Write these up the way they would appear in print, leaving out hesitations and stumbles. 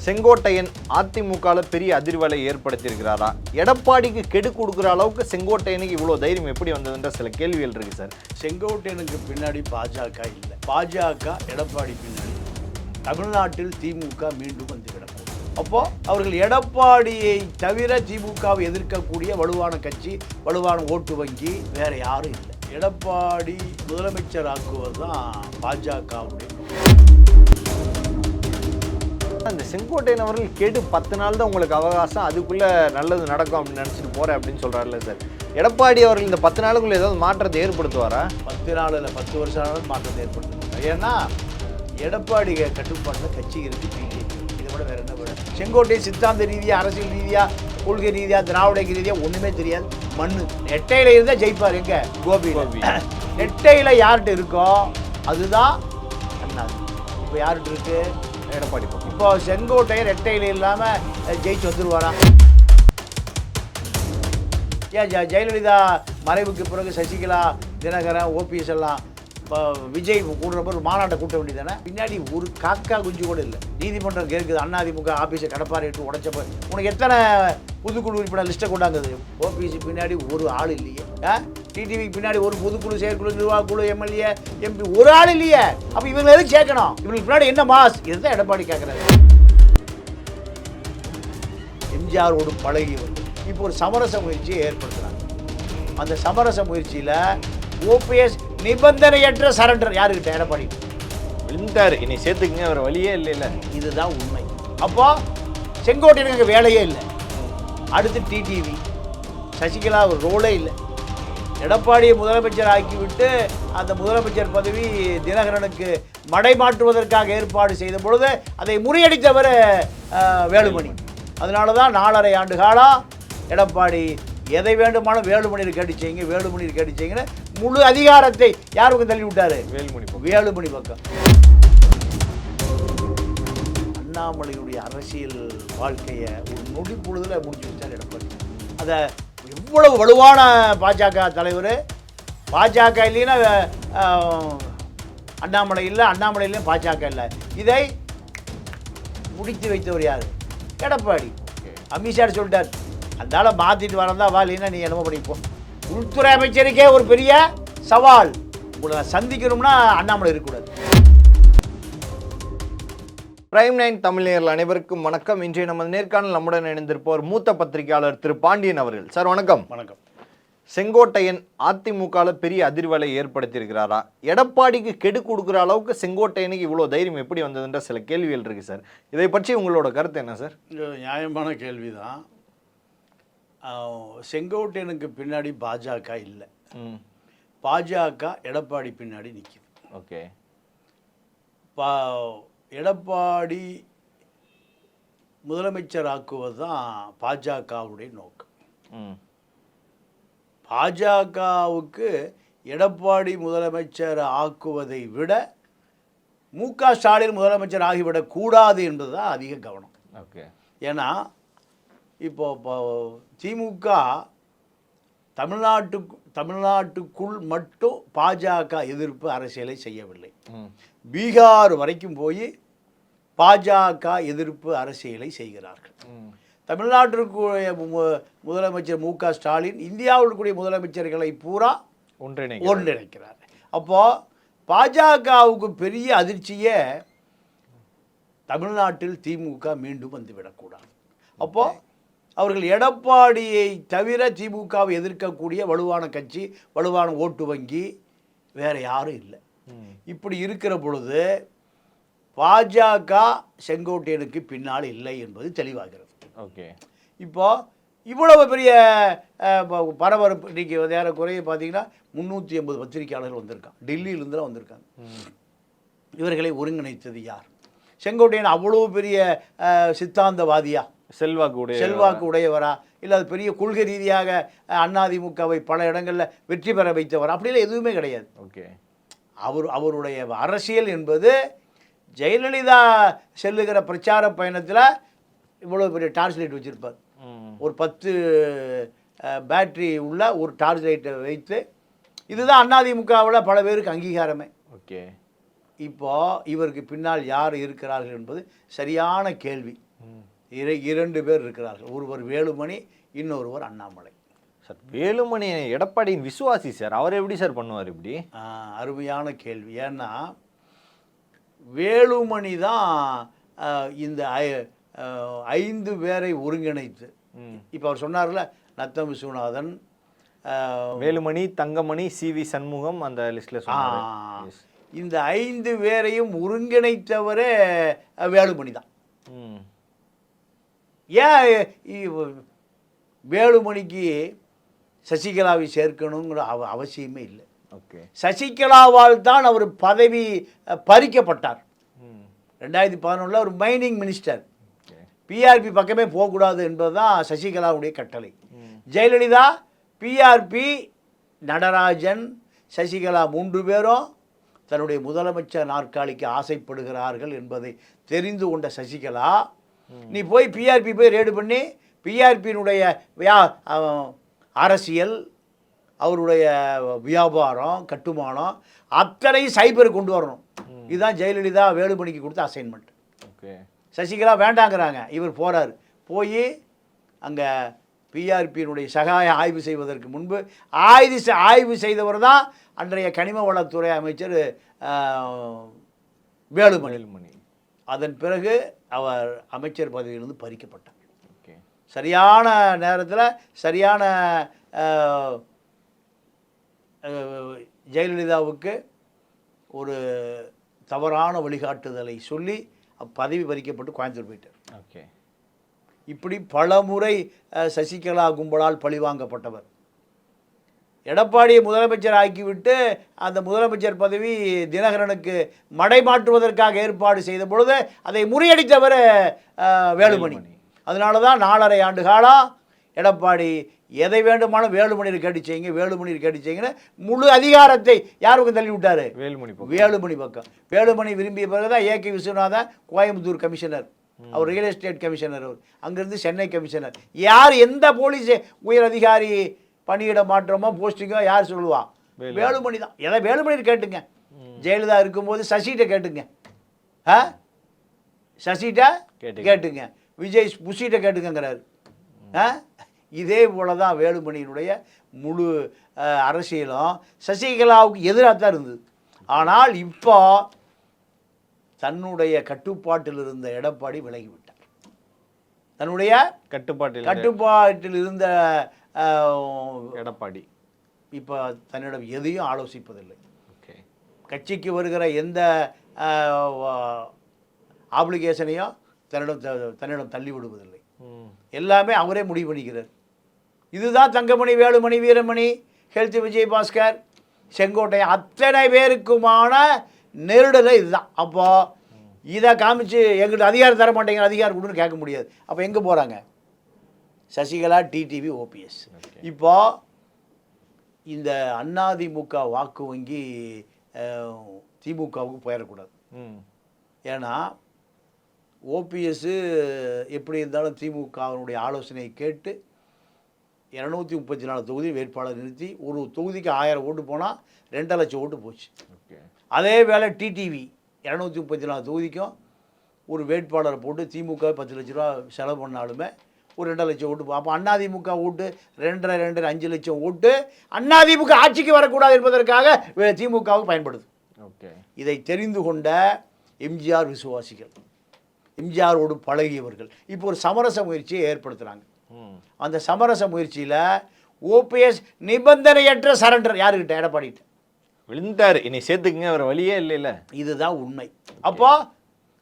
செங்கோட்டையன் அதிமுகவில் பெரிய அதிர்வலை ஏற்படுத்தியிருக்கிறாரா? எடப்பாடிக்கு கெடு கொடுக்குற அளவுக்கு செங்கோட்டையனுக்கு இவ்வளோ தைரியம் எப்படி வந்ததுன்ற சில கேள்விகள் இருக்கு சார். செங்கோட்டையனுக்கு பின்னாடி பாஜக இல்லை, பாஜக எடப்பாடி பின்னாடி. தமிழ்நாட்டில் திமுக மீண்டும் வந்து கிடக்கும். அப்போ அவர்கள் எடப்பாடியை தவிர திமுகவை எதிர்க்கக்கூடிய வலுவான கட்சி, வலுவான ஓட்டு வங்கி வேற யாரும் இல்லை. எடப்பாடி முதலமைச்சர் ஆக்குவது தான் பாஜகவுடைய. அந்த செங்கோட்டையன் அவர்கள் கெடு 10 நாள் தான் உங்களுக்கு அவகாசம், அதுக்குள்ள நல்லது நடக்கும் அப்படின்னு நினைச்சிட்டு போறேன் அப்படின்னு சொல்றாருல்ல சார். எடப்பாடி அவர்கள் இந்த 10 நாளுக்குள்ள ஏதாவது மாற்றத்தை ஏற்படுத்துவாரா? 10 நாள் இல்லை, 10 வருஷம் ஆனாலும் மாற்றத்தை ஏற்படுத்துவாங்க. ஏன்னா எடப்பாடி கட்டுப்பாட்டில் கட்சி இருக்கு, பிஜேபி. இதை விட வேற என்ன விட செங்கோட்டை சித்தாந்த ரீதியாக, அரசியல் ரீதியாக, கொள்கை ரீதியாக, திராவிட ரீதியாக ஒன்றுமே தெரியாது. மண்ணு நெட்டையில் இருந்தால் ஜெயிப்பார். எங்க கோபி நெட்டையில் யார்கிட்ட இருக்கோ அதுதான் அண்ணா. இப்போ யார்கிட்ட இருக்கு? எடப்பாடி. இப்போ செங்கோட்டையர் ரெட்டையில் இல்லாமல் ஜெயிச்சு வந்துடுவாரா? ஏன் ஜெயலலிதா மறைவுக்கு பிறகு சசிகலா, தினகரன், ஓபிஎஸ் எல்லாம் இப்போ விஜய் கூடுறப்ப ஒரு மாநாட்டை கூட்ட வேண்டியதானே? பின்னாடி ஒரு காக்கா குஞ்சு கூட இல்லை. நீதிமன்றம் கேட்குது, அதிமுக ஆஃபீஸை கடப்பாரிட்டு உடைச்சப்போ உனக்கு எத்தனை பொதுக்குழு உறுப்பினர் லிஸ்ட்டை கொண்டாங்குது? ஓபிஎஸ் பின்னாடி ஒரு ஆள் இல்லையே. டிடிவிக்கு பின்னாடி ஒரு பொதுக்குழு, செயற்குழு, நிர்வாகக்குழு, எம்எல்ஏ, எம்பி ஒரு ஆள் இல்லையே. அப்போ இவங்க எதுவும் சேர்க்கணும்? இவங்களுக்கு பின்னாடி என்ன மாஸ்? இதுதான் எடப்பாடி கேட்குறாரு. எம்ஜிஆரோடு பழகியவர்கள் இப்போ ஒரு சமரச முயற்சியை ஏற்படுத்துகிறாங்க. அந்த சமரச முயற்சியில் ஓபிஎஸ் நிபந்தனையற்ற சரண்டர் யாருக்கிட்ட? எடப்பாடி விழுந்தார். இனி சேர்த்துக்குங்க, அவர் வழியே இல்லை. இல்லை, இதுதான் உண்மை. அப்போ செங்கோட்டையனுக்கு வேலையே இல்லை. அடுத்து டிடிவி, சசிகலா ஒரு ரோலே இல்லை. எடப்பாடியை முதலமைச்சர் ஆக்கிவிட்டு அந்த முதலமைச்சர் பதவி தினகரனுக்கு மடை மாற்றுவதற்காக ஏற்பாடு செய்த பொழுது அதை முறியடித்தவர் வேலுமணி. அதனால தான் 4.5 ஆண்டு காலம் எடப்பாடி எதை வேண்டுமானும் வேலுமணியில் கேட்டுச்சீங்க, வேலுமணியில் கேட்டுச்சீங்கன்னு முழு அதிகாரத்தை யார் பக்கம் தள்ளி விட்டாரு? வேலுமணி பக்கம். அண்ணாமலையுடைய அரசியல் வாழ்க்கையை ஒரு நொடி பொழுதுல முடிச்சு வச்சார் எடப்பாடி. அதை எவ்வளவு வலுவான பாஜக தலைவர். பாஜக இல்லைன்னா அண்ணாமலை இல்லை, அண்ணாமலை இல்லை பாஜக இல்லை. இதை முடித்து வைத்தவர் யார்? எடப்பாடி. அமித்ஷா சொல்லிட்டார், அதனால மாற்றிட்டு வரந்தா வா, இல்லைன்னா நீ என்னமோ பண்ணிப்போம். உள்துறை அமைச்சருக்கே ஒரு பெரிய சவால். உங்களை சந்திக்கணும்னா அண்ணாமலை இருக்கக்கூடாது. பிரைம் 9 தமிழர்கள் அனைவருக்கும் வணக்கம். இன்றைய நமது நேர்காணல் நம்முடன் இணைந்திருப்பவர் மூத்த பத்திரிகையாளர் திரு பாண்டியன் அவர்கள். சார் வணக்கம். வணக்கம். செங்கோட்டையன் அதிமுகவில் பெரிய அதிர்வலை ஏற்படுத்தியிருக்கிறாரா? எடப்பாடிக்கு கெடு கொடுக்குற அளவுக்கு செங்கோட்டையனுக்கு இவ்வளோ தைரியம் எப்படி வந்ததுன்ற சில கேள்விகள் இருக்கு சார். இதை பற்றி உங்களோட கருத்து என்ன சார்? நியாயமான கேள்வி தான். செங்கோட்டையனுக்கு பின்னாடி பாஜக இல்லை, பாஜக எடப்பாடி பின்னாடி நிற்கிது. ஓகே. எடப்பாடி முதலமைச்சர் ஆக்குவது தான் பாஜகவுடைய நோக்கம். பாஜகவுக்கு எடப்பாடி முதலமைச்சர் ஆக்குவதை விட மு.க. ஸ்டாலின் முதலமைச்சர் ஆகிவிடக்கூடாது என்பது தான் அதிக கவனம். ஓகே. ஏன்னா இப்போ திமுக தமிழ்நாட்டுக்குள் மட்டும் பாஜக எதிர்ப்பு அரசியலை செய்யவில்லை. பீகார் வரைக்கும் போய் பாஜக எதிர்ப்பு அரசியலை செய்கிறார்கள். தமிழ்நாட்டிற்குரிய முதலமைச்சர் மு.க. ஸ்டாலின் இந்தியாவில் கூடிய முதலமைச்சர்களை பூரா ஒன்றிணைக்கிறார். அப்போது பாஜகவுக்கு பெரிய அதிர்ச்சியே தமிழ்நாட்டில் திமுக மீண்டும் வந்துவிடக்கூடாது. அப்போது அவர்கள் எடப்பாடியை தவிர திமுகவை எதிர்க்கக்கூடிய வலுவான கட்சி, வலுவான ஓட்டு வங்கி வேறு யாரும் இல்லை. இப்படி இருக்கிற பொழுது பாஜக செங்கோட்டையனுக்கு பின்னால் இல்லை என்பது தெளிவாகிறது. ஓகே. இப்போ இவ்வளவு பெரிய பரபரப்பு இன்றைக்கி ஏறக்குறைய பார்த்தீங்கன்னா 380 பத்திரிகையாளர்கள் வந்திருக்காங்க, டெல்லியிலிருந்துலாம் வந்திருக்காங்க. இவர்களை ஒருங்கிணைத்தது யார்? செங்கோட்டையன் அவ்வளோ பெரிய சித்தாந்தவாதியா, செல்வாக்கு உடையவரா, இல்லை அது பெரிய கொள்கை ரீதியாக அதிமுகவை பல இடங்களில் வெற்றி பெற வைத்தவர்? அப்படிலாம் எதுவுமே கிடையாது. ஓகே. அவருடைய அரசியல் என்பது ஜெயலலிதா செல்லுகிற பிரச்சார பயணத்தில் இவ்வளோ பெரிய டார்ச் லைட் வச்சுருப்பார். ஒரு 10 பேட்ரி உள்ள ஒரு டார்ச் லைட்டை வைத்து, இதுதான் அதிமுகவில் பல பேருக்கு அங்கீகாரமே. ஓகே. இப்போ இவருக்கு பின்னால் யார் இருக்கிறார்கள் என்பது சரியான கேள்வி. இரண்டு பேர் இருக்கிறார்கள். ஒருவர் வேலுமணி, இன்னொருவர் அண்ணாமலை. சார் வேலுமணி எடப்பாடியின் விசுவாசி சார், அவர் எப்படி சார் பண்ணுவார் இப்படி? அருமையான கேள்வி. ஏன்னா வேலுமணி தான் இந்த 5 பேரை ஒருங்கிணைத்து, இப்போ அவர் சொன்னார்ல, நத்தம் விஸ்வநாதன், வேலுமணி, தங்கமணி, சி.வி. சண்முகம், அந்த லிஸ்ட்ல சொன்னார். இந்த 5 பேரையும் ஒருங்கிணைத்தவரே வேலுமணி தான். ஏன் வேலுமணிக்கு சசிகலாவை சேர்க்கணுங்கிற அவசியமே இல்லை. ஓகே, சசிகலாவால் தான் அவர் பதவி பறிக்கப்பட்டார். 2011 ஒரு மைனிங் மினிஸ்டர், பிஆர்பி பக்கமே போகக்கூடாது என்பதுதான் சசிகலாவுடைய கட்டளை. ஜெயலலிதா, பிஆர்பி, நடராஜன், சசிகலா 3 பேரும் தன்னுடைய முதலமைச்சர் நாற்காலிக்கு ஆசைப்படுகிறார்கள் என்பதை தெரிந்து கொண்ட சசிகலா, நீ போய் பிஆர்பி போய் ரேடு பண்ணி பிஆர்பியினுடைய அரசியல், அவருடைய வியாபாரம், கட்டுமானம் அத்தனை சைபர் கொண்டு வரணும். இதுதான் ஜெயலலிதா வேலுமணிக்கு கொடுத்த அசைன்மெண்ட். ஓகே, சசிகலா வேண்டாங்கிறாங்க. இவர் போகிறார். போய் அங்கே பிஆர்பியினுடைய சகாய ஆய்வு செய்வதற்கு முன்பு ஆய்வு செய்தவர் தான் அன்றைய கனிம வளத்துறை அமைச்சர் வேலுமணி. அதன் பிறகு அவர் அமைச்சர் பதவியிலிருந்து பறிக்கப்பட்டார். சரியான நேரத்தில் சரியான ஜெயலலிதாவுக்கு ஒரு தவறான வழிகாட்டுதலை சொல்லி பதவி பறிக்கப்பட்டு கோயம்புத்தூர் போயிட்டார். ஓகே, இப்படி பல முறை சசிகலா கும்பலால் பழிவாங்கப்பட்டவர். எடப்பாடியை முதலமைச்சர் ஆக்கிவிட்டு அந்த முதலமைச்சர் பதவி தினகரனுக்கு மடைமாற்றுவதற்காக ஏற்பாடு செய்த பொழுது அதை முறியடித்தவர் வேலுமணி. அதனால தான் 4.5 ஆண்டு காலம் எடப்பாடி எதை வேண்டுமானும் வேலுமணியை கேட்டு செய்யுங்கன்னு முழு அதிகாரத்தை யார் பக்கம் தள்ளி விட்டார்? வேலுமணி பக்கம். வேலுமணி விரும்பிய பிறகுதான் ஏ.கே. விஸ்வநாதன் கோயம்புத்தூர் கமிஷனர், அவர் ரியல் எஸ்டேட் கமிஷனர், அவர் அங்கேருந்து சென்னை கமிஷனர். யார் எந்த போலீஸ் உயர் அதிகாரி பணியிட மாற்றமோ போஸ்டிங்கோ யார் சொல்லுவா? வேலுமணி தான். எதை வேலுமணி கேட்டுங்க. ஜெயலலிதா இருக்கும்போது சசிகிட்ட கேட்டுங்க, சசிகிட்ட கேட்டுங்க, விஜய் புஷிகிட்ட கேட்டுங்கிறாரு. இதே போல தான் வேலுமணியினுடைய முழு அரசியலும் சசிகலாவுக்கு எதிராக தான் இருந்தது. ஆனால் இப்போ தன்னுடைய கட்டுப்பாட்டில் இருந்த எடப்பாடி விலகிவிட்டார். தன்னுடைய கட்டுப்பாட்டில் இருந்த எடப்பாடி இப்போ தன்னிடம் எதையும் ஆலோசிப்பதில்லை. கட்சிக்கு வருகிற எந்த ஆப்ளிகேஷனையும் தன்னிடம் தள்ளி விடுவதில்லை. எல்லாமே அவரே முடிவு பண்ணிக்கிறார். இதுதான் தங்கமணி, வேலுமணி, வீரமணி, ஹெல்த் விஜயபாஸ்கர், செங்கோட்டையன் அத்தனை பேருக்குமான நெருடலை இதுதான். அப்போ இதை காமிச்சு எங்களுக்கு அதிகாரம் தர மாட்டேங்கிற, அதிகாரம் கொடுன்னு கேட்க முடியாது. அப்போ எங்கே போகிறாங்க? Sasikala, TTV, OPS. இப்போ இந்த அதிமுக வாக்கு வங்கி திமுகவுக்கு போயிடக்கூடாது. ஏன்னா ஓபிஎஸ் எப்படி இருந்தாலும் திமுகவினுடைய ஆலோசனையை கேட்டு 234 தொகுதி வேட்பாளர் நிறுத்தி ஒரு தொகுதிக்கு 1000 ஓட்டு போனால் 2 லட்சம் ஓட்டு போச்சு. அதே வேளை டிடிவி 234 தொகுதிக்கும் ஒரு வேட்பாளரை போட்டு திமுக 10 லட்ச ரூபா செலவு பண்ணாலுமே ஒரு 2 லட்சம் ஓட்டு. அப்போ அதிமுக ஓட்டு 2.5 5 லட்சம் ஓட்டு அதிமுக ஆட்சிக்கு வரக்கூடாது என்பதற்காக திமுகவுக்கு பயன்படுது. இதை தெரிந்து கொண்ட எம்ஜிஆர் விசுவாசிகள், எம்ஜிஆரோடு பழகியவர்கள் இப்போ ஒரு சமரச முயற்சியை ஏற்படுத்துகிறாங்க. அந்த சமரச முயற்சியில் ஓபிஎஸ் நிபந்தனையற்ற சரண்டர் யாருக்கிட்ட? எடப்பாடிக்கிட்ட விழுந்தார். இனி சேர்த்துக்குங்க, அவர் வழியே இல்லை. இதுதான் உண்மை. அப்போ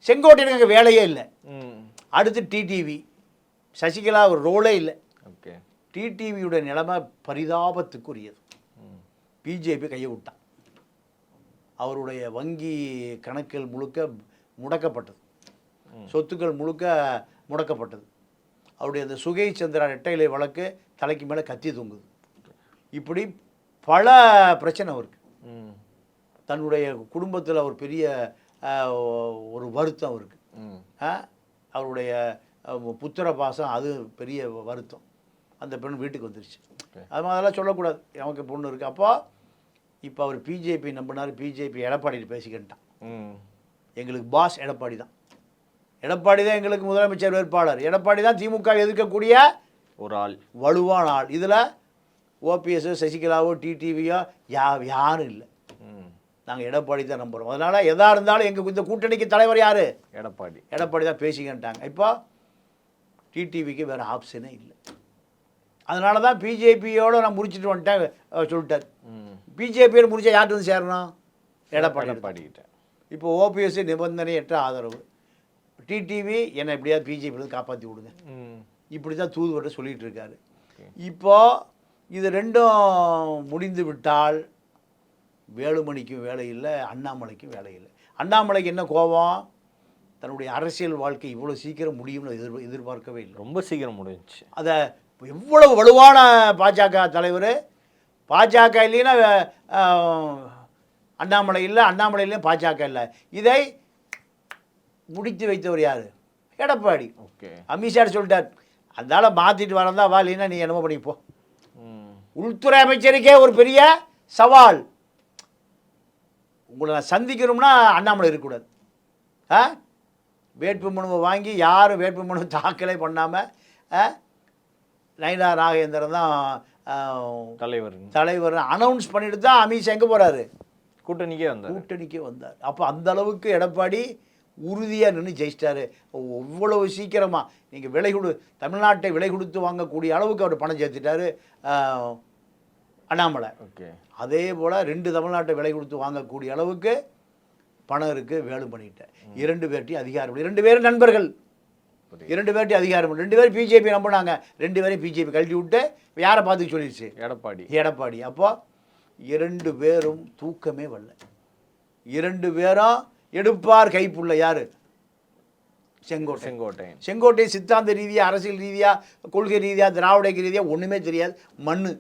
செங்கோட்டையனுக்கு வேலையே இல்லை. அடுத்து டிடிவி, சசிகலா ஒரு ரோலே இல்லை. டிடிவியோட நிலைமை பரிதாபத்துக்குரியது. பிஜேபி கையை விட்டான். அவருடைய வங்கி கணக்குகள் முழுக்க முடக்கப்பட்டது, சொத்துக்கள் முழுக்க முடக்கப்பட்டது. அவருடைய அந்த சுகை சந்திரா ரெட்டையிலை வழக்கு தலைக்கு மேலே கத்தி தொங்குது. இப்படி பல பிரச்சனை அவருக்கு. தன்னுடைய குடும்பத்தில் ஒரு பெரிய ஒரு வருத்தம் அவருக்கு. அவருடைய புத்திர பாசம் அது பெரிய வருத்தம். அந்த பெண் வீட்டுக்கு வந்துருச்சு. அது அதெல்லாம் சொல்லக்கூடாது, நமக்கு பொண்ணு இருக்குது. அப்போ இப்போ அவர் பிஜேபி நம்பினார். பிஜேபி எடப்பாடியில் பேசிக்கிட்டான். எங்களுக்கு பாஸ் எடப்பாடி தான். எடப்பாடி தான் எங்களுக்கு முதலமைச்சர் வேட்பாளர், எடப்பாடி தான் திமுக எதிர்க்கக்கூடிய ஒரு ஆள், வலுவான ஆள். இதில் ஓபிஎஸ்ஸோ சசிகலாவோ டிடிவியோ யாரும் இல்லை. நாங்கள் எடப்பாடி தான் நம்புகிறோம். அதனால் எதாக இருந்தாலும் எங்கள் இந்த கூட்டணிக்கு தலைவர் யார்? எடப்பாடி தான் பேசிக்கிட்டாங்க. இப்போ டிடிவிக்கு வேறு ஆப்ஷனே இல்லை. அதனால தான் பிஜேபியோடு நான் முடிச்சுட்டு வந்துட்டேன் சொல்லிட்டார். பிஜேபியோடு முடிச்சா யார்கிட்ட வந்து சேரணும்? எடப்பாடிக்கிட்ட. இப்போ ஓபிஎஸ் நிபந்தனையற்ற ஆதரவு, டிடிவி என்னை எப்படியாவது பிஜேபியிலேருந்து காப்பாற்றி விடுங்க, இப்படி தான் தூதுவர்கிட்ட சொல்லிகிட்டு இருக்காரு. இப்போது இது ரெண்டும் முடிந்து விட்டால் வேலுமணிக்கும் வேலை இல்லை, அண்ணாமலைக்கும் வேலை இல்லை. அண்ணாமலைக்கு என்ன கோபம்? தன்னுடைய அரசியல் வாழ்க்கை இவ்வளோ சீக்கிரம் முடியும்னு எதிர்பார்க்கவே இல்லை. ரொம்ப சீக்கிரம் முடிஞ்சிச்சு. அதை எவ்வளவு வலுவான பாஜக தலைவர், பாஜக இல்லைன்னா அண்ணாமலை இல்லை, அண்ணாமலை இல்லைன்னா பாஜக இல்லை. இதை முடித்து வைத்தவர் யார்? எடப்பாடி. ஓகே, அமித்ஷா சொல்லிட்டார், அதனால மாற்றிட்டு வரந்தா வா, இல்லைன்னா நீ என்னமோ பண்ணிப்போ. உள்துறை அமைச்சருக்கே ஒரு பெரிய சவால். உங்களை நான் சந்திக்கணும்னா அண்ணாமலை இருக்கக்கூடாது. வேட்புமனுவை வாங்கி யாரும் வேட்புமனு தாக்கலே பண்ணாமல் நயினா நாகேந்திரன் தான் தலைவர் அனௌன்ஸ் பண்ணிட்டு தான் அமித்ஷா எங்கே போகிறாரு? கூட்டணிக்கே வந்தார். அப்போ அந்த அளவுக்கு எடப்பாடி உறுதியாக நின்று ஜெயிச்சிட்டாரு. இவ்வளவு சீக்கிரமாக நீங்கள் தமிழ்நாட்டை விலை கொடுத்து வாங்கக்கூடிய அளவுக்கு அவர் பணம் சேர்த்துட்டாரு அண்ணாமலை. ஓகே, அதே போல் 2 தமிழ்நாட்டை விலை கொடுத்து வாங்கக்கூடிய அளவுக்கு பணம் இருக்குது வேலுமணிகிட்ட. 2 பேர்ட்டையும் அதிகாரம், 2 பேரும் நண்பர்கள், 2 பேர்ட்டையும் அதிகாரம். 2 பேரும் பிஜேபி நம்பினாங்க, 2 பேரையும் பிஜேபி கழட்டி விட்டு யாரை பார்த்து சொல்லிடுச்சு? எடப்பாடி. அப்போ 2 பேரும் தூக்கமே வரல. 2 பேரும் எடுப்பார் கைப்புள்ள யார்? செங்கோட்டையன். சித்தாந்த ரீதியாக, அரசியல் ரீதியாக, கொள்கை ரீதியாக, திராவிட ரீதியாக ஒன்றுமே தெரியாது, மண்ணு.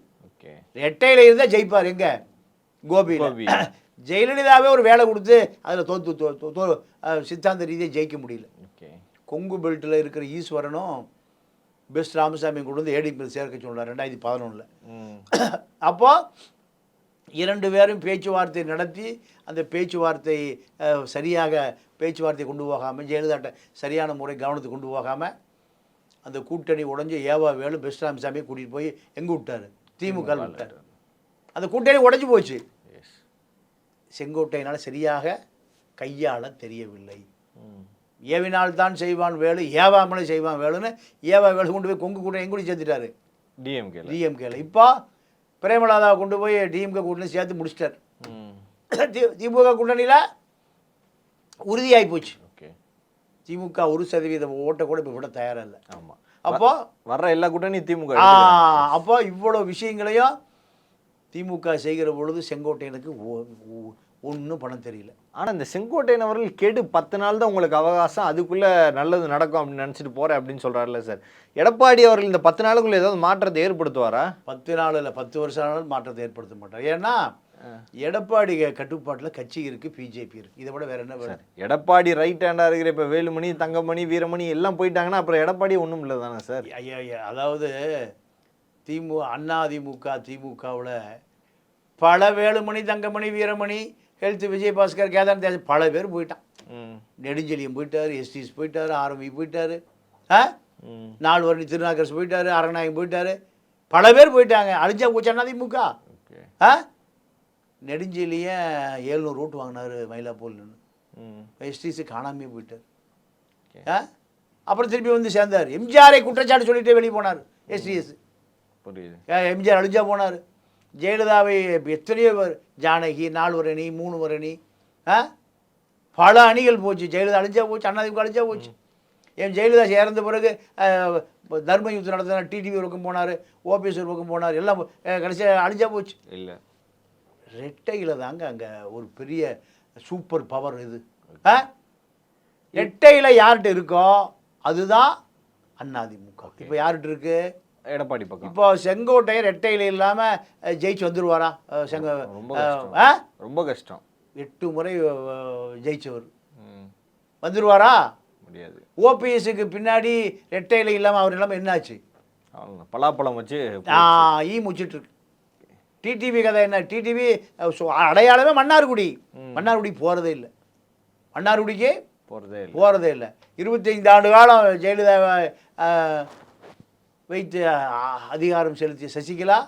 ரெட்டையில் இருந்தால் ஜெயிப்பார். எங்கே? கோபி. ஜெயலலிதாவே ஒரு வேலை கொடுத்து அதில் தோற்று சித்தாந்த ரீதியாக ஜெயிக்க முடியல. கொங்கு பெல்ட்டில் இருக்கிற ஈஸ்வரனும் பெஸ்ட் ராமசாமி கொண்டு வந்து ஏடிபியில் சேர்க்க சொன்னார் 2011. அப்போ 2 பேரும் பேச்சுவார்த்தை நடத்தி அந்த பேச்சுவார்த்தை சரியாக பேச்சுவார்த்தை கொண்டு போகாமல், ஜெயலலிதாட்ட சரியான முறை கவனத்தை கொண்டு போகாமல் அந்த கூட்டணி உடஞ்சி ஏவா வேலு பெஸ்ட் ராமசாமியை கூட்டிகிட்டு போய் எங்கே விட்டார்? திமுக விட்டார். அந்த கூட்டணி உடஞ்சி போச்சு. செங்கோட்டையினால் சரியாக கையாள தெரியவில்லை. ஏவினால் தான் செய்வான் வேலு, ஏவாமலே செய்வான் வேலுன்னு ஏவா வேலு கொண்டு போய் கொங்கு கூட்டணி எங்கூடி சேர்த்துட்டாரு? டிஎம்கேல. இப்போ பிரேமலாதாவை கொண்டு போய் டிஎம்கே கூட்டணி சேர்த்து முடிச்சிட்டார். திமுக கூட்டணியில் உறுதியாகி போச்சு. திமுக 1% ஓட்டை கூட இப்போ விட தயாராக இல்லை. ஆமாம். அப்போ வர்ற எல்லா கூட்டணியும் திமுக. அப்போ இவ்வளோ விஷயங்களையும் திமுக செய்கிற பொழுது செங்கோட்டையனுக்கு ஒன்றும் பணம் தெரியல. ஆனால் இந்த செங்கோட்டையன் அவர்கள் கெடு 10 நாள் தான் உங்களுக்கு அவகாசம், அதுக்குள்ளே நல்லது நடக்கும் அப்படின்னு நினச்சிட்டு போகிறேன் அப்படின்னு சொல்கிறாருல்ல சார். எடப்பாடி அவர்கள் இந்த 10 நாளுக்குள்ளே ஏதாவது மாற்றத்தை ஏற்படுத்துவாரா? 10 நாள் இல்லை, 10 வருஷம் ஆனாலும் மாற்றத்தை ஏற்படுத்த மாட்டார். ஏன்னா எடப்பாடி கட்டுப்பாட்டில் கட்சி இருக்குது, பிஜேபி இருக்குது. இதை விட வேறு என்ன வேணும்? எடப்பாடி ரைட் ஹேண்டாக இருக்கிற இப்போ வேலுமணி, தங்கமணி, வீரமணி எல்லாம் போயிட்டாங்கன்னா அப்புறம் எடப்பாடி ஒன்றும் இல்லை தானே சார்? ஐயா, அதாவது திமுகவில் பல வேலுமணி, தங்கமணி, வீரமணி, ஹெல்த் விஜயபாஸ்கர், கேதார் தேஜ் பல பேர் போயிட்டான். நெடுஞ்செலியம் போயிட்டார், எஸ்டிஸ் போயிட்டார், ஆர்மி போயிட்டார், 4 வருணி திருநாகரசு போயிட்டார், அரங்கநாயகம் போயிட்டார், பல பேர் போயிட்டாங்க. அழிஞ்சா போச்சு அதிமுக. நெடுஞ்செலியம் 700 ஓட்டு வாங்கினார் மயிலாப்பூர்லன்னு, எஸ்டிஸு காணாமே போயிட்டார். அப்புறம் திரும்பி வந்து சேர்ந்தார். எம்ஜிஆரை குற்றச்சாட்டு சொல்லிட்டு வெளியே போனார் எஸ்டிஎஸ். எம்ஜிஆர் அழிஞ்சா போனார். ஜெயலலிதாவை எத்தனையோ பேர், ஜானகி 4 வரணி 3 வரணி, பல அணிகள் போச்சு. ஜெயலலிதா அழிஞ்சா போச்சு, அதிமுக அழிஞ்சா போச்சு. ஜெயலலிதா இறந்த பிறகு தர்ம யுத்தம் நடத்தினார், டிடிவி ஒரு பக்கம் போனார், ஓபிஎஸ் ஒரு பக்கம் போனார், எல்லாம் கடைசியாக அழிஞ்சா போச்சு. இல்லை, ரெட்டையில் தாங்க அங்கே ஒரு பெரிய சூப்பர் பவர். இது ரெட்டையில் யார்கிட்ட இருக்கோ அதுதான் அதிமுக. இப்போ யார்கிட்ட இருக்கு? எடப்பாடி பக்கம். இப்போ செங்கோட்டையன் ரெட்டையில் இல்லாமல் ஜெயிச்சு வந்துடுவாரா? ரொம்ப கஷ்டம். 8 முறை ஜெயிச்சவர் வந்துடுவாரா? முடியாது. ஓபிஎஸ்க்கு பின்னாடி ரெட்டையில் இல்லாமல் அவர் இல்லாமல் என்னாச்சு? பலாப்பழம் வச்சு முடிச்சுட்டு இருக்கு. டிடிவி கதை என்ன? டிடிவி அடையாளமே மன்னார்குடி. மன்னார்குடி போகிறதே இல்லை. மன்னார்குடிக்கு போகிறதே இல்லை. 25 ஆண்டு காலம் ஜெயலலிதாவை வைத்து அதிகாரம் செலுத்திய சசிகலா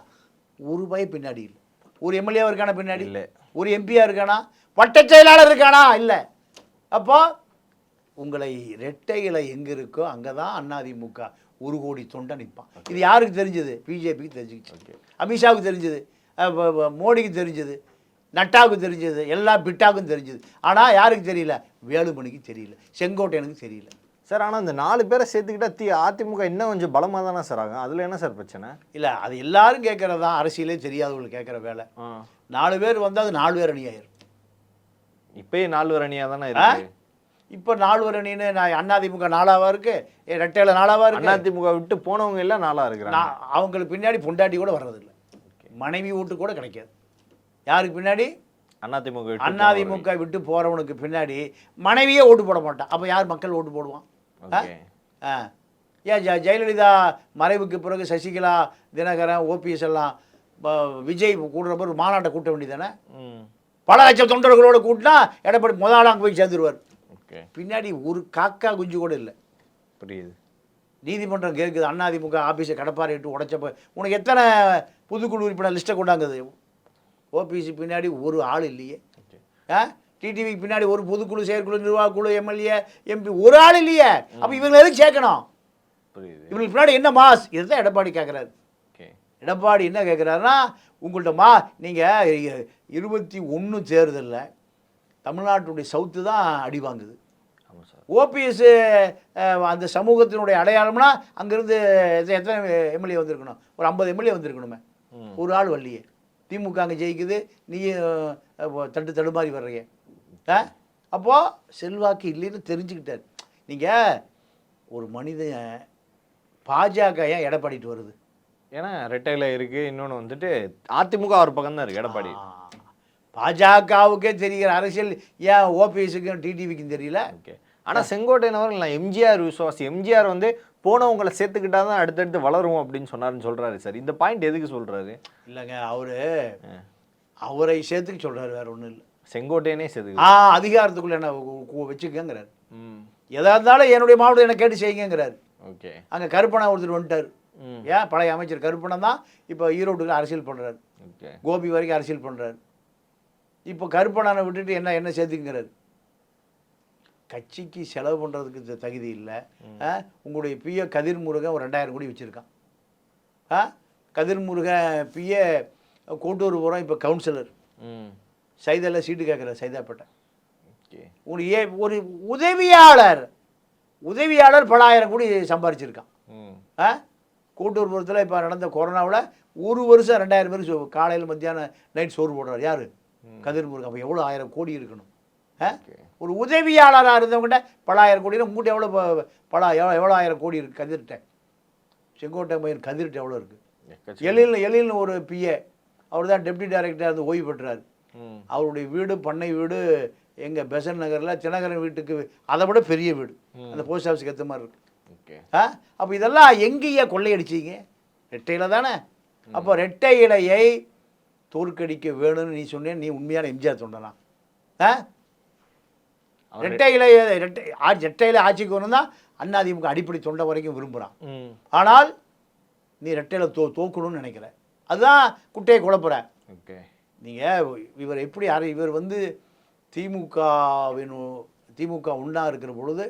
ஒரு பய பின்னாடி இல்லை. ஒரு எம்எல்ஏவாக இருக்கானா பின்னாடி இல்லை, ஒரு எம்பியாக இருக்கானா, வட்டச் செயலாளர் இருக்கானா இல்லை. அப்போ உங்களை ரெட்டை இலை எங்கே இருக்கோ அங்கே தான் அதிமுக 1 கோடி தொண்டை நிற்பான். இது யாருக்கு தெரிஞ்சது? பிஜேபிக்கு தெரிஞ்சுக்கிச்சு, அமித்ஷாவுக்கு தெரிஞ்சது, மோடிக்கு தெரிஞ்சது, நட்டாவுக்கு தெரிஞ்சது, எல்லா பிட்டாவுக்கும் தெரிஞ்சது. ஆனால் யாருக்கு தெரியல? வேலுமணிக்கு தெரியல, செங்கோட்டையனுக்கு தெரியல சார். ஆனால் இந்த 4 பேரை சேர்த்துக்கிட்டா அதிமுக இன்னும் கொஞ்சம் பலமாக தானே சார் ஆகும். அதில் என்ன சார் பிரச்சனை? இல்லை, அது எல்லாரும் கேட்குறது தான், அரசியலே தெரியாதவங்களுக்கு கேட்குற வேலை. 4 பேர் வந்தால் அது 4 பேர் அணியாயிரும். இப்போயே 4 பேர் அணியாக தானே இருக்கு. இப்போ 4 பேர் அணின்னு நான் அதிமுக 4ஆவா இருக்கு, ரெட்டையில 4ஆவா இருக்கு. அதிமுக விட்டு போனவங்க எல்லாம் 4ஆ இருக்கிறாங்க. அவங்களுக்கு பின்னாடி பொண்டாட்டி கூட வர்றதில்லை, மனைவி ஓட்டு கூட கிடைக்காது. யாருக்கு பின்னாடி? அதிமுக விட்டு போறவனுக்கு பின்னாடி மனைவியே ஓட்டு போட மாட்டான். அப்போ யார் மக்கள் ஓட்டு போடுவான்? ஏன் ஜெயலலிதா மறைவுக்கு பிறகு சசிகலா, தினகரன், ஓபிஎஸ் எல்லாம் விஜய் கூடுறப்ப ஒரு மாநாட்டை கூட்ட வேண்டியதானே? பல லட்சம் தொண்டர்களோட கூட்டினா எடப்பாடி முதலாக போய் சேர்ந்துருவார். பின்னாடி ஒரு காக்கா குஞ்சு கூட இல்லை. புரியுது. நீதிமன்றம் கேட்குது, அதிமுக ஆஃபீஸை கடப்பாறை இட்டு உடைச்சப்ப உனக்கு எத்தனை புதுக்குழு உறுப்பினர் லிஸ்ட்டை கொண்டாங்குது? ஓபிசி பின்னாடி ஒரு ஆள் இல்லையே. டிடிவிக்கு பின்னாடி ஒரு பொதுக்குழு, செயற்குழு, நிர்வாக குழு, எம்எல்ஏ, எம்பி ஒரு ஆள் இல்லையே. அப்போ இவங்களை எதுவும் சேர்க்கணும்? இவங்களுக்கு பின்னாடி என்ன மாஸ்? இதுதான் எடப்பாடி கேட்குறாரு. எடப்பாடி என்ன கேட்குறாருன்னா, உங்கள்கிட்ட நீங்கள் 21 தேர்தலில் தமிழ்நாட்டுடைய சவுத்து தான் அடி வாங்குது. ஓபிஎஸ் அந்த சமூகத்தினுடைய அடையாளம்னா அங்கேருந்து எத்தனை எம்எல்ஏ வந்திருக்கணும்? ஒரு 50 எம்எல்ஏ வந்திருக்கணுமே. ஒரு ஆள் வரலையே. திமுக அங்கே ஜெயிக்குது, நீ தடுமாறி வர்றீங்க. அப்போது செல்வாக்கு இல்லைன்னு தெரிஞ்சுக்கிட்டார். நீங்கள் ஒரு மனிதன் பாஜக ஏன் எடப்பாடிட்டு வருது? ஏன்னா ரெட்டையில் இருக்குது. இன்னொன்று வந்துட்டு அதிமுக ஒரு பக்கம் தான் இருக்குது. எடப்பாடி பாஜகவுக்கே தெரிகிற அரசியல் ஏன் ஓபிஎஸ்க்கும் டிடிவிக்கும் தெரியல? ஓகே. ஆனால் செங்கோட்டையன் அவர்கள் நான் எம்ஜிஆர் விசுவாசி, எம்ஜிஆர் வந்து போனவங்களை சேர்த்துக்கிட்டா தான் அடுத்தடுத்து வளருவோம் அப்படின்னு சொன்னாருன்னு சார். இந்த பாயிண்ட் எதுக்கு சொல்கிறாரு? இல்லைங்க, அவரை சேர்த்துக்கு சொல்கிறாரு, வேற ஒன்றும் இல்லை. செங்கோட்டையனே சேர்த்துக்கு அதிகாரத்துக்குள்ள என்ன வச்சுக்கங்கிறார். எதா இருந்தாலும் என்னுடைய மாவட்டம் என்ன கேட்டு செய்யுங்கிறார். ஓகே. அங்கே கருப்பணா ஒருத்தர் வந்துட்டார். ஏன் பழைய அமைச்சர் கருப்பணம் தான் இப்போ ஈரோட்டுக்கு அரசியல் பண்ணுறாரு. கோபி வரைக்கும் அரசியல் பண்ணுறாரு. இப்போ கருப்பணனை விட்டுட்டு என்ன சேர்த்துக்கிறார்? கட்சிக்கு செலவு பண்ணுறதுக்கு தகுதி இல்லை. உங்களுடைய பிஏ கதிர் முருகன் ஒரு 2000 கோடி வச்சுருக்கான். கதிர் முருகன் பிஏ கோட்டூர் போகிறோம், இப்போ கவுன்சிலர். சைதாவில் சீட்டு கேட்குற சைதாப்பேட்டை. உங்களுக்கு ஒரு உதவியாளர் பல 1000 கோடி சம்பாரிச்சிருக்கான். கோட்டூர்புரத்தில் இப்போ நடந்த கொரோனாவில் ஒரு வருஷம் 2000 பேர் காலையில் மத்தியானம் நைட் சோறு போடுறார். யார்? கதிர் முருகன். அப்போ எவ்வளோ 1000 கோடி இருக்கணும்? ஒரு உதவியாளராக இருந்தவங்ககிட்ட பல 1000 கோடி. உங்கள்கிட்ட எவ்வளோ 1000 கோடி இருக்குது கதிர்கிட்ட? செங்கோட்டை பையன் கதிர்கிட்ட எவ்வளோ இருக்குது? எழில்னு ஒரு பிஏ, அவர் தான் டெப்டி டைரக்டராக இருந்து ஓய்வு பெற்றார். அவருடைய வீடு பண்ணை வீடு எங்கள் பெசன் நகரில் தினகரன் வீட்டுக்கு அதை விட பெரிய வீடு, அந்த போஸ்ட் ஆஃபீஸுக்கு ஏற்ற மாதிரி இருக்கு. அப்போ இதெல்லாம் எங்கேயே கொள்ளையடிச்சிங்க? ரெட்டையில் தானே. அப்போ ரெட்டை இலையை தோற்கடிக்க வேணும்னு நீ சொன்னேன். நீ உண்மையான எம்ஜிஆர் சொன்னா? ரெட்டையில ஆட்சிக்கு வரணும் தான் அதிமுக அடிப்படை தொண்டை வரைக்கும் விரும்புகிறான். ஆனால் நீ ரெட்டையில தோக்கணும்னு நினைக்கிற, அதுதான் குட்டையை குழப்புற. நீங்கள் இவர் எப்படி இவர் வந்து திமுக உண்டா இருக்கிற பொழுது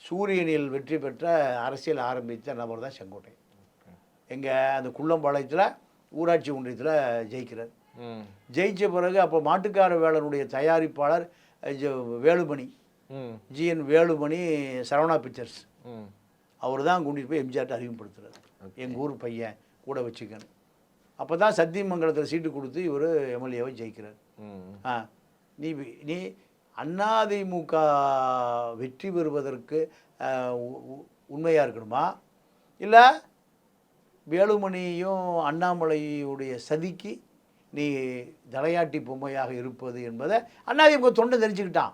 சூரியனில் வெற்றி பெற்ற அரசியல் ஆரம்பித்த நபர் தான் செங்கோட்டை. எங்கள் அந்த குள்ளம்பாளையத்தில் ஊராட்சி ஒன்றியத்தில் ஜெயிக்கிறார். ஜெயித்த பிறகு அப்போ மாட்டுக்கார வேலனுடைய தயாரிப்பாளர் வேலுமணி, ஜிஎன் வேலுமணி, சரவணா பிக்சர்ஸ், அவர் தான் கூட்டிகிட்டு போய் எம்ஜிஆர்ட்ட அறிமுகப்படுத்துறாரு. எங்கள் ஊர் பையன் கூட வச்சுக்கணும். அப்போ தான் சத்தியமங்கலத்தில் சீட்டு கொடுத்து இவர் எம்எல்ஏவை ஜெயிக்கிறார். நீ அதிமுக வெற்றி பெறுவதற்கு உண்மையாக இருக்கணுமா, இல்லை வேலுமணியும் அண்ணாமலையுடைய சதிக்கு நீ தலையாட்டி பொம்மையாக இருப்பது என்பதை அதிமுக தொண்டை தெரிஞ்சுக்கிட்டான்.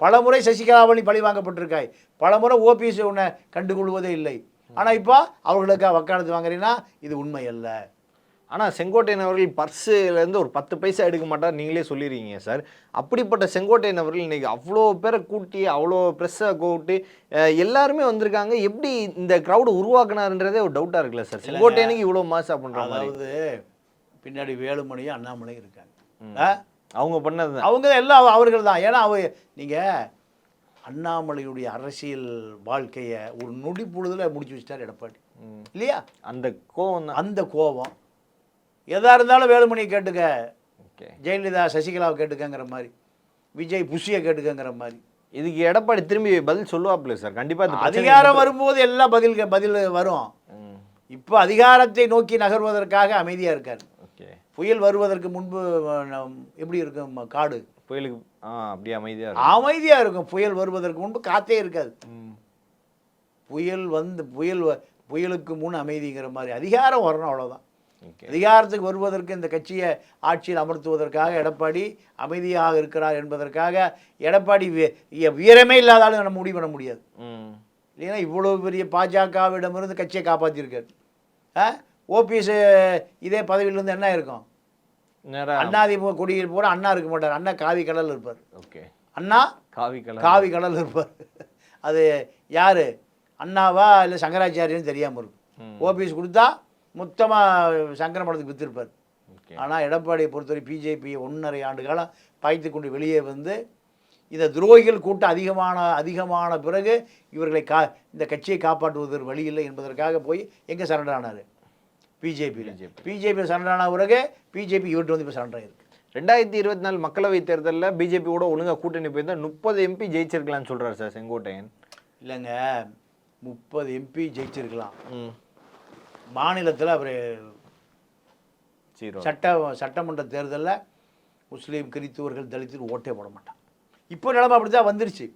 பல முறை சசிகலாவணி பழி வாங்கப்பட்டிருக்காய், பல முறை ஓபிஎஸ் உன்னை கண்டுகொள்வதே இல்லை. ஆனால் இப்போ அவர்களுக்காக வக்காலத்து வாங்குறீங்கன்னா இது உண்மை அல்ல. ஆனால் செங்கோட்டையன் அவர்கள் பர்ஸுலேருந்து ஒரு 10 பைசா எடுக்க மாட்டார் நீங்களே சொல்லிடுறீங்க சார். அப்படிப்பட்ட செங்கோட்டையன் அவர்கள் இன்னைக்கு அவ்வளோ பேரை கூட்டி அவ்வளோ ப்ரெஸ்ஸை கூட்டி எல்லாருமே வந்திருக்காங்க. எப்படி இந்த க்ரௌடு உருவாக்குனாருன்றதே ஒரு டவுட்டாக இருக்குல்ல சார். செங்கோட்டையனுக்கு இவ்வளோ மாசா பண்ணுற மாதிரி. அதாவது பின்னாடி வேலுமணியும் அண்ணாமலையும் இருக்காங்க. அவங்க பண்ணது அவங்க எல்லாம் அவர்கள் தான். ஏன்னா நீங்கள் அண்ணாமலையுடைய அரசியல் வாழ்க்கையை ஒரு நொடி பொழுதுல முடிச்சு வச்சிட்டார் எடப்பாடி இல்லையா? அந்த கோபம் எதா இருந்தாலும் வேலுமணியை கேட்டுக்க, ஜெயலலிதா சசிகலாவை கேட்டுக்கங்கிற மாதிரி, விஜய் புஷியை கேட்டுக்கங்கிற மாதிரி. இதுக்கு எடப்பாடி திரும்பி பதில் சொல்லுவாப்புல சார். கண்டிப்பாக அதிகாரம் வரும்போது எல்லாம் பதில் வரும். இப்போ அதிகாரத்தை நோக்கி நகர்வதற்காக அமைதியாக இருக்கார். புயல் வருவதற்கு முன்பு எப்படி இருக்கும் காடு? புயலுக்கு அப்படியே அமைதியாக இருக்கும். புயல் வருவதற்கு முன்பு காற்றே இருக்காது. புயலுக்கு முன் அமைதிங்கிற மாதிரி அதிகாரம் வரணும், அவ்வளோதான். அதிகாரத்துக்கு வருவதற்கு இந்த கட்சியை ஆட்சியில் அமர்த்துவதற்காக எடப்பாடி அமைதியாக இருக்கிறார் என்பதற்காக எடப்பாடி வீரமே இல்லாதாலும் நம்ம முடிவு பண்ண முடியாது. இல்லைன்னா இவ்வளோ பெரிய பாஜகவிடமிருந்து கட்சியை காப்பாற்றிருக்காரு. ஓபிஎஸ் இதே பதவியிலிருந்து என்ன இருக்கும்? அண்ணாதிமுக கொடியில் போகிற அண்ணா இருக்க மாட்டார். அண்ணா காவி கடலில் இருப்பார். அண்ணா காவி கடலில் இருப்பார். அது யார், அண்ணாவா இல்லை சங்கராச்சாரியன்னு தெரியாமல் இருக்கும். ஓபிஎஸ் கொடுத்தா மொத்தமாக சங்கர மடத்துக்கு விற்றுருப்பார். ஆனால் எடப்பாடியை பொறுத்தவரை பிஜேபியை 1.5 ஆண்டு காலம் பாய்த்து கொண்டு வெளியே வந்து இந்த துரோகிகள் கூட்டம் அதிகமான பிறகு இவர்களை இந்த கட்சியை காப்பாற்றுவதற்கு வழி இல்லை என்பதற்காக போய் எங்கே சரண்டர் ஆனார்? பிஜேபி சரண்டர் ஆன பிறகு பிஜேபி இவர்கிட்ட வந்து இப்போ சரண்டர் ஆகிருக்கு. 2024 மக்களவைத் தேர்தலில் பிஜேபியோட ஒழுங்காக கூட்டணி போயிருந்தால் 30 MP ஜெயிச்சிருக்கலாம்னு சொல்கிறார் சார் செங்கோட்டையன். இல்லைங்க, 30 MP ஜெயிச்சிருக்கலாம். மாநிலத்தில் அவர் சட்டமன்ற தேர்தலில் முஸ்லீம் கிறித்துவர்கள் தலித்து ஓட்டே போட மாட்டான். இப்போ நிலைமை அப்படி தான் வந்துருச்சு.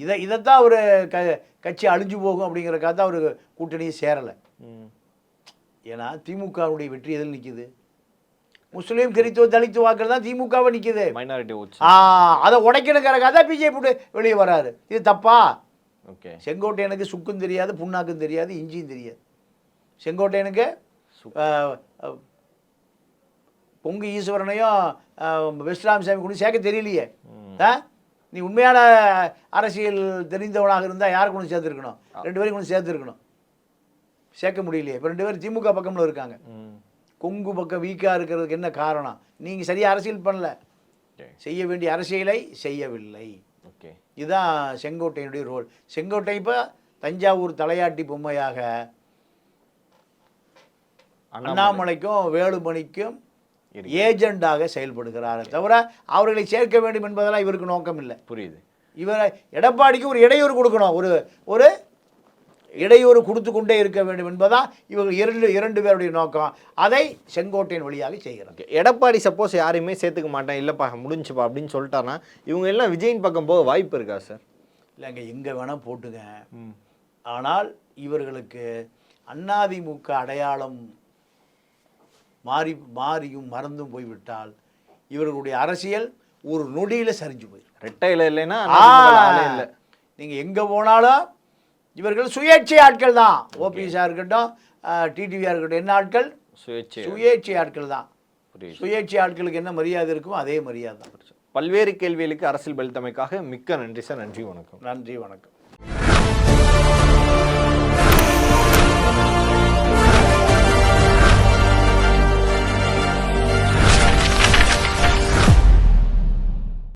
இதைத்தான் அவர் கட்சி அழிஞ்சு போகும் அப்படிங்கிறக்காக தான் அவர் கூட்டணியை சேரலை. ஏன்னா திமுகவுடைய வெற்றி எதில் நிற்கிது? முஸ்லீம் கிறித்துவ தலித்து வாக்கள் தான் திமுகவை நிற்கிது. Minority oats. அதை உடைக்கணுங்கிறக்காக தான் பிஜேபி வெளியே வராரு. இது தப்பா? செங்கோட்டையனுக்கு சுக்கும் தெரியாது, புண்ணாக்கும் தெரியாது, இஞ்சியும் தெரியாது. செங்கோட்டையனுக்கு பொங்கு ஈஸ்வரனையும் வெஸ்ட்ராமசாமி கூட சேர்க்க தெரியலையே. நீ உண்மையான அரசியல் தெரிந்தவனாக இருந்தால் யாரை கொண்டு சேர்த்துருக்கணும்? 2 பேரையும் கொண்டு சேர்த்துருக்கணும். சேர்க்க முடியலையே. இப்போ 2 பேர் திமுக பக்கம்ல இருக்காங்க. கொங்கு பக்கம் வீக்காக இருக்கிறதுக்கு என்ன காரணம்? நீங்கள் சரியாக அரசியல் பண்ணல, செய்ய வேண்டிய அரசியலை செய்யவில்லை. இதுதான் செங்கோட்டையனுடைய ரோல். செங்கோட்டை இப்போ தஞ்சாவூர் தலையாட்டி பொம்மையாக அண்ணாமலைக்கும் வேலுமணிக்கும் ஏஜெண்டாக செயல்படுகிறார் தவிர அவர்களை சேர்க்க வேண்டும் என்பதெல்லாம் இவருக்கு நோக்கம் இல்லை. புரியுது. இவர் எடப்பாடிக்கு ஒரு இடையூறு கொடுக்கணும், ஒரு இடையூறு கொடுத்து கொண்டே இருக்க வேண்டும் என்பதான் இவங்க இரண்டு பேருடைய நோக்கம். அதை செங்கோட்டையன் வழியாக செய்கிறாங்க. எடப்பாடி சப்போஸ் யாரையுமே சேர்த்துக்க மாட்டேன், இல்லைப்பா முடிஞ்சுப்பா அப்படின்னு சொல்லிட்டாருன்னா இவங்க எல்லாம் விஜயின் பக்கம் போக வாய்ப்பு இருக்கா சார்? இல்லைங்க, எங்கே வேணால் போட்டுங்க. ஆனால் இவர்களுக்கு அதிமுக அடையாளம் மாறியும் மறந்தும் போய்விட்டால் இவர்களுடைய அரசியல் ஒரு நொடியில் சரிஞ்சு போயிடும். ரெட்டையில் இல்லைன்னா இல்லை. நீங்கள் எங்கே போனாலும் இவர்கள் சுயேட்சை ஆட்கள் தான். ஓபிஎஸ்ஸாக இருக்கட்டும், டிடிவியாக இருக்கட்டும், என்ன ஆட்கள்? சுயேட்சை ஆட்கள் தான். சுயேட்சை ஆட்களுக்கு என்ன மரியாதை இருக்குமோ அதே மரியாதை தான். பல்வேறு கேள்விகளுக்கு அரசியல் பலித்தமைக்காக மிக்க நன்றி சார். நன்றி வணக்கம். நன்றி வணக்கம்.